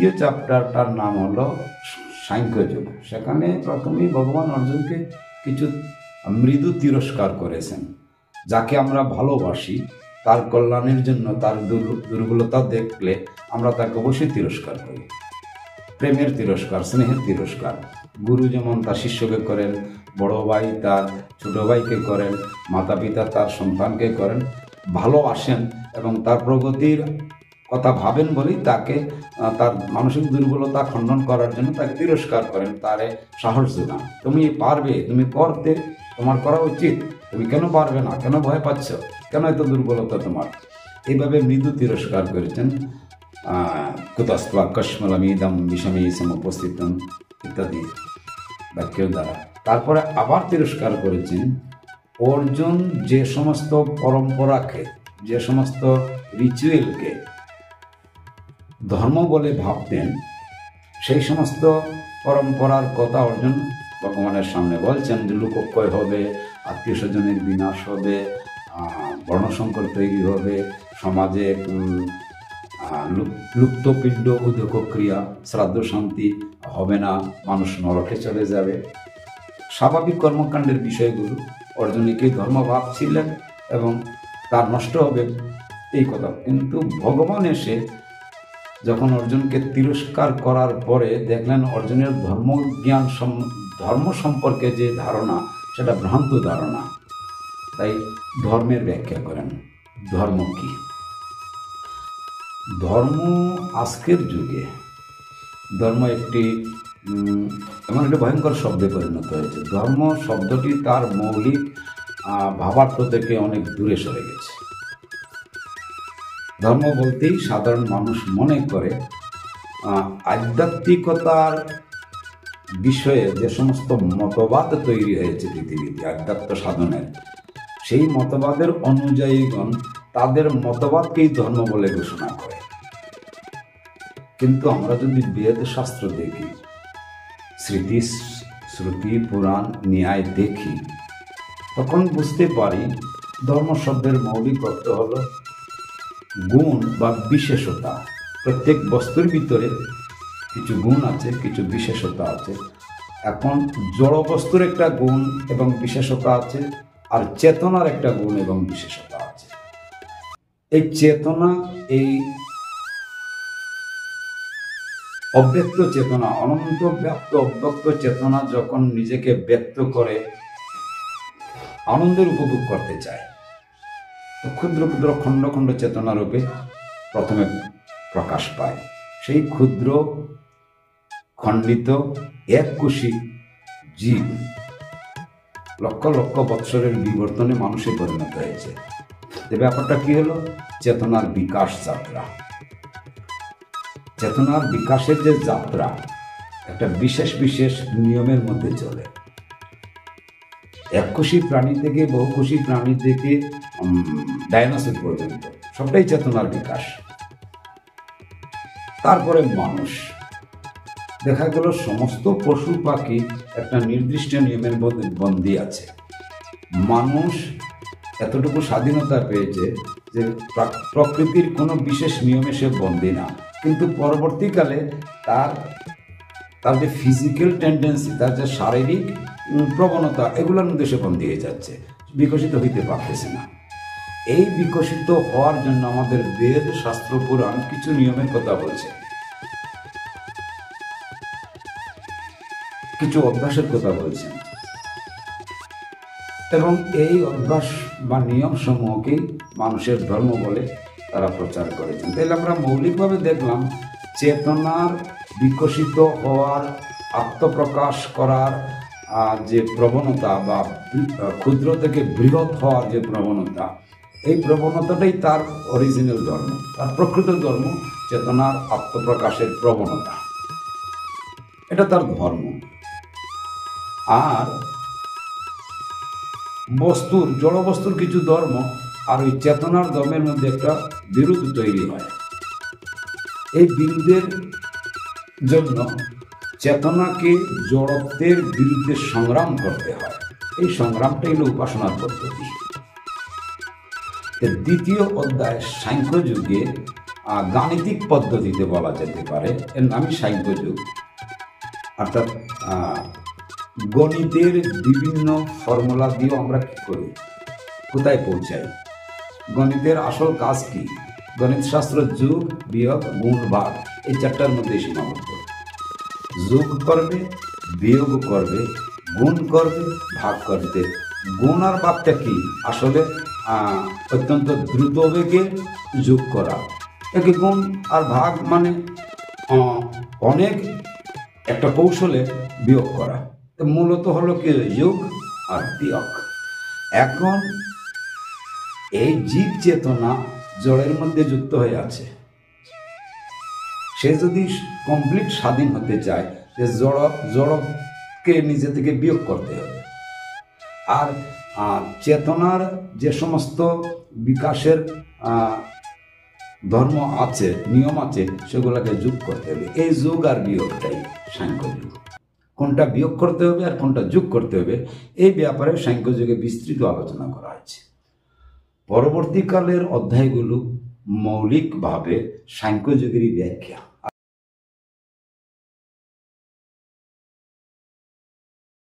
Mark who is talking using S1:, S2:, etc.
S1: দ্বিতীয় চ্যাপ্টারটার নাম হলো সাংখ্যযোগ। সেখানে প্রথমেই ভগবান অর্জুনকে কিছু মৃদু তিরস্কার করেছেন। যাকে আমরা ভালোবাসি, তার কল্যাণের জন্য তার দুর্বলতা দেখলে আমরা তাকে অবশ্যই তিরস্কার করি। প্রেমের তিরস্কার, স্নেহের তিরস্কার। গুরু যেমন তার শিষ্যকে করেন, বড় ভাই তার ছোট ভাইকে করেন, মাতা পিতা তার সন্তানকে করেন, ভালোবাসেন এবং তার প্রগতির কথা ভাবেন বলেই তাকে তার মানসিক দুর্বলতা খণ্ডন করার জন্য তাকে তিরস্কার করেন, তারে সাহস যোগান। তুমি পারবে, তুমি করতে, তোমার করা উচিত, তুমি কেন পারবে না, কেন ভয় পাচ্ছ, কেন এত দুর্বলতা তোমার। এইভাবে মৃদু তিরস্কার করেছেন। কুতস্ত্বা কশ্মলমিদম বিষমী সমুপস্থিতম ইত্যাদি বাক্যের দ্বারা। তারপরে আবার তিরস্কার করেছেন অর্জুন যে সমস্ত পরম্পরাকে, যে সমস্ত রিচুয়ালকে ধর্ম বলে ভাবতেন, সেই সমস্ত পরম্পরার কথা অর্জুন ভগবানের সামনে বলছেন যে লোকক্ষয় হবে, আত্মীয় স্বজনের বিনাশ হবে, বর্ণসংকর তৈরি হবে, সমাজে লুপ্তপিণ্ড উদ্যোগ ক্রিয়া, শ্রাদ্ধ শান্তি হবে না, মানুষ নরকে চলে যাবে। স্বাভাবিক কর্মকাণ্ডের বিষয়গুলো অর্জুনকেই ধর্ম ভাবছিলেন এবং তার নষ্ট হবে এই কথা। কিন্তু ভগবান এসে যখন অর্জুনকে তিরস্কার করার পরে দেখলেন অর্জুনের ধর্মজ্ঞান, ধর্ম সম্পর্কে যে ধারণা সেটা ভ্রান্ত ধারণা, তাই ধর্মের ব্যাখ্যা করেন। ধর্ম কি? ধর্ম আজকের যুগে ধর্ম একটি এমন একটি ভয়ঙ্কর শব্দে পরিণত হয়েছে। ধর্ম শব্দটি তার মৌলিক ভাবার্থ থেকে অনেক দূরে সরে গেছে। ধর্ম বলতেই সাধারণ মানুষ মনে করে আধ্যাত্মিকতার বিষয়ে যে সমস্ত মতবাদ তৈরি হয়েছে পৃথিবীতে আধ্যাত্ম সাধনের, সেই মতবাদের অনুযায়ীগণ তাদের মতবাদকেই ধর্ম বলে ঘোষণা করে। কিন্তু আমরা যদি বেদ শাস্ত্র দেখি, স্মৃতি শ্রুতি পুরাণ ন্যায় দেখি, তখন বুঝতে পারি ধর্ম শব্দের মৌলিক অর্থ হল গুণ বা বিশেষতা। প্রত্যেক বস্তুর ভিতরে কিছু গুণ আছে, কিছু বিশেষতা আছে। এখন জড় বস্তুর একটা গুণ এবং বিশেষতা আছে, আর চেতনার একটা গুণ এবং বিশেষতা আছে। এই চেতনা, এই অব্যক্ত চেতনা, অনন্ত ব্যক্ত অব্যক্ত চেতনা যখন নিজেকে ব্যক্ত করে আনন্দের উপভোগ করতে চায়, তো ক্ষুদ্র ক্ষুদ্র খণ্ড খণ্ড চেতনা রূপে প্রথমে প্রকাশ পায়। সেই ক্ষুদ্র খণ্ডিত এককোষী জীব লক্ষ লক্ষ বৎসরের বিবর্তনে মানুষে পরিণত হয়েছে। যে ব্যাপারটা কি হলো? চেতনার বিকাশ যাত্রা। চেতনার বিকাশের যে যাত্রা একটা বিশেষ বিশেষ নিয়মের মধ্যে চলে। এককোষী প্রাণী থেকে বহুকোষী প্রাণী থেকে ডাইনোসর পর্যন্ত সবটাই চেতনার বিকাশ। তারপরে মানুষ, দেখা গেল সমস্ত পশু পাখি একটা নির্দিষ্ট নিয়মের মধ্যে বন্দী আছে। মানুষ এতটুকু স্বাধীনতা পেয়েছে যে প্রকৃতির কোনো বিশেষ নিয়মে সে বন্দী না, কিন্তু পরবর্তীকালে তার যে ফিজিক্যাল টেন্ডেন্সি, তার যে শারীরিক প্রবণতা, এগুলোর মধ্যে সে বন্দী হয়ে যাচ্ছে, বিকশিত হইতে পারতেছে না। এই বিকশিত হওয়ার জন্য আমাদের বেদ শাস্ত্র পুরাণ কিছু নিয়মের কথা বলছে, কিছু অভ্যাসের কথা বলছেন, এবং এই অভ্যাস বা নিয়ম সমূহকেই মানুষের ধর্ম বলে তারা প্রচার করেছেন। তাহলে আমরা মৌলিকভাবে দেখলাম চেতনার বিকশিত হওয়ার, আত্মপ্রকাশ করার যে প্রবণতা বা ক্ষুদ্র থেকে বৃহৎ হওয়ার যে প্রবণতা, এই প্রবণতাটাই তার অরিজিনাল ধর্ম, তার প্রকৃত ধর্ম। চেতনার আত্মপ্রকাশের প্রবণতা, এটা তার ধর্ম। আর বস্তুর, জড় বস্তুর কিছু ধর্ম আর ওই চেতনার ধর্মের মধ্যে একটা বিরোধ তৈরি হয়। এই বিরোধের জন্য চেতনাকে জড়ত্বের বিরুদ্ধে সংগ্রাম করতে হয়। এই সংগ্রামটাই হলো উপাসনার পদ্ধতি। দ্বিতীয় অধ্যায় সাংখ্যযুগে গাণিতিক পদ্ধতিতে বলা যেতে পারে, এর নামই সাংখ্যযোগ। অর্থাৎ গণিতের বিভিন্ন ফর্মুলা দিয়েও আমরা কি করি, কোথায় পৌঁছাই। গণিতের আসল কাজ কি? গণিত শাস্ত্র যোগ, বিয়োগ, গুণ, ভাগ, এই চারটার মধ্যে সীমাবদ্ধ। যোগ করবে, বিয়োগ করবে, গুণ করবে, ভাগ করবে। গুণ আর ভাগটা কি? আসলে অত্যন্ত দ্রুত বেগে যোগ করা। একে গুণ আর ভাগ মানে অনেক একটা কৌশলে বিয়োগ করা। তো মূলত হলো কি, যোগ আর বিয়োগ। এখন এই জীব চেতনা জড়ের মধ্যে যুক্ত হয়ে আছে। সে যদি কমপ্লিট স্বাধীন হতে চায়, সে জড়কে নিজে থেকে বিয়োগ করতে হবে। আর চেতনার যে সমস্ত বিকাশের ধর্ম আছে, নিয়ম আছে, সেগুলোকে যোগ করতে হবে। এই যোগ আর বিয়োগটাই সাংখ্যযোগ। কোনটা বিয়োগ করতে হবে আর কোনটা যোগ করতে হবে, এই ব্যাপারে সাংখ্যযোগে বিস্তৃত আলোচনা করা হয়েছে। পরবর্তীকালের অধ্যায়গুলো মৌলিকভাবে সাংখ্যযোগেরই ব্যাখ্যা।